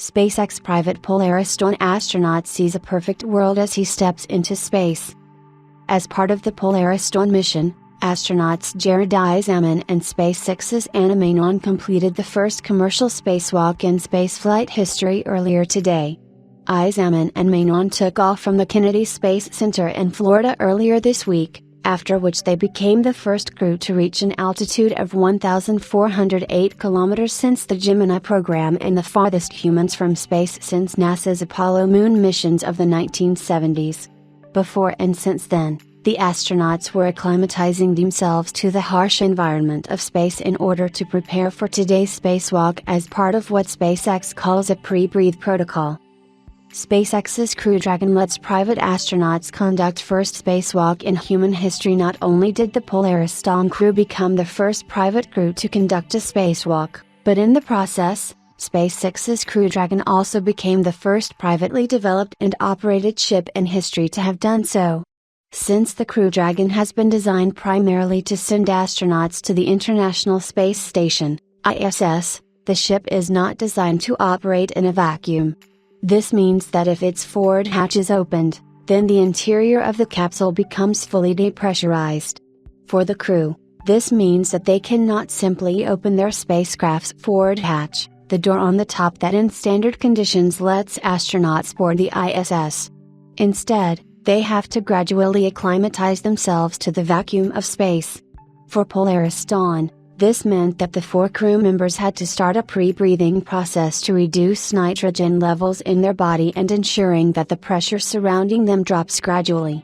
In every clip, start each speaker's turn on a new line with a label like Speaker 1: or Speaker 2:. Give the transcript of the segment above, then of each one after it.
Speaker 1: SpaceX private Polaris astronaut sees a perfect world as he steps into space. As part of the Polaris mission, astronauts Jared Isaacman and SpaceX's Anna Manon completed the first commercial spacewalk in spaceflight history earlier today. Isaacman and Manon took off from the Kennedy Space Center in Florida earlier this week, after which they became the first crew to reach an altitude of 1,408 kilometers since the Gemini program and the farthest humans from space since NASA's Apollo moon missions of the 1970s. Before and since then, the astronauts were acclimatizing themselves to the harsh environment of space in order to prepare for today's spacewalk as part of what SpaceX calls a pre-breathe protocol. SpaceX's Crew Dragon lets private astronauts conduct first spacewalk in human history. Not only did the Polaris crew become the first private crew to conduct a spacewalk, but in the process, SpaceX's Crew Dragon also became the first privately developed and operated ship in history to have done so. Since the Crew Dragon has been designed primarily to send astronauts to the International Space Station, ISS, the ship is not designed to operate in a vacuum. This means that if its forward hatch is opened, then the interior of the capsule becomes fully depressurized. For the crew, this means that they cannot simply open their spacecraft's forward hatch, the door on the top that in standard conditions lets astronauts board the ISS. Instead, they have to gradually acclimatize themselves to the vacuum of space. For Polaris Dawn, this meant that the 4 crew members had to start a pre-breathing process to reduce nitrogen levels in their body and ensuring that the pressure surrounding them drops gradually.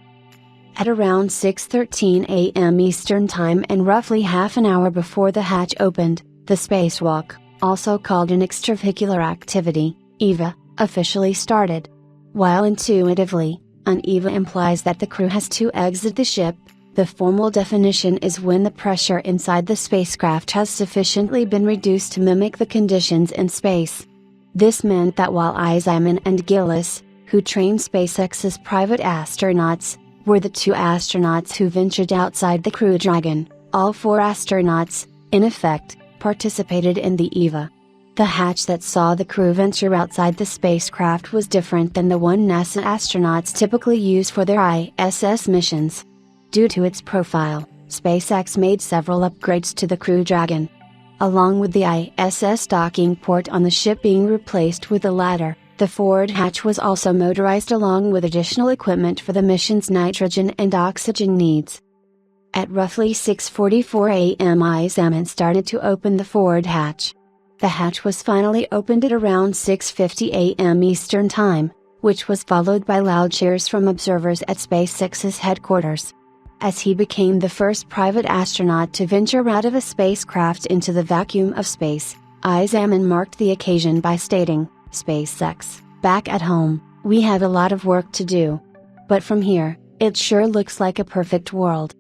Speaker 1: At around 6:13 a.m. Eastern Time and roughly half an hour before the hatch opened, the spacewalk, also called an extravehicular activity, EVA, officially started. While intuitively, an EVA implies that the crew has to exit the ship, the formal definition is when the pressure inside the spacecraft has sufficiently been reduced to mimic the conditions in space. This meant that while Isaacman and Gillis, who trained SpaceX's private astronauts, were the 2 astronauts who ventured outside the Crew Dragon, all 4 astronauts, in effect, participated in the EVA. The hatch that saw the crew venture outside the spacecraft was different than the one NASA astronauts typically use for their ISS missions. Due to its profile, SpaceX made several upgrades to the Crew Dragon. Along with the ISS docking port on the ship being replaced with a ladder, the forward hatch was also motorized along with additional equipment for the mission's nitrogen and oxygen needs. At roughly 6:44 a.m. Isaacman started to open the forward hatch. The hatch was finally opened at around 6:50 a.m. Eastern Time, which was followed by loud cheers from observers at SpaceX's headquarters. As he became the first private astronaut to venture out of a spacecraft into the vacuum of space, Isaacman marked the occasion by stating, "SpaceX, back at home, we have a lot of work to do. But from here, it sure looks like a perfect world."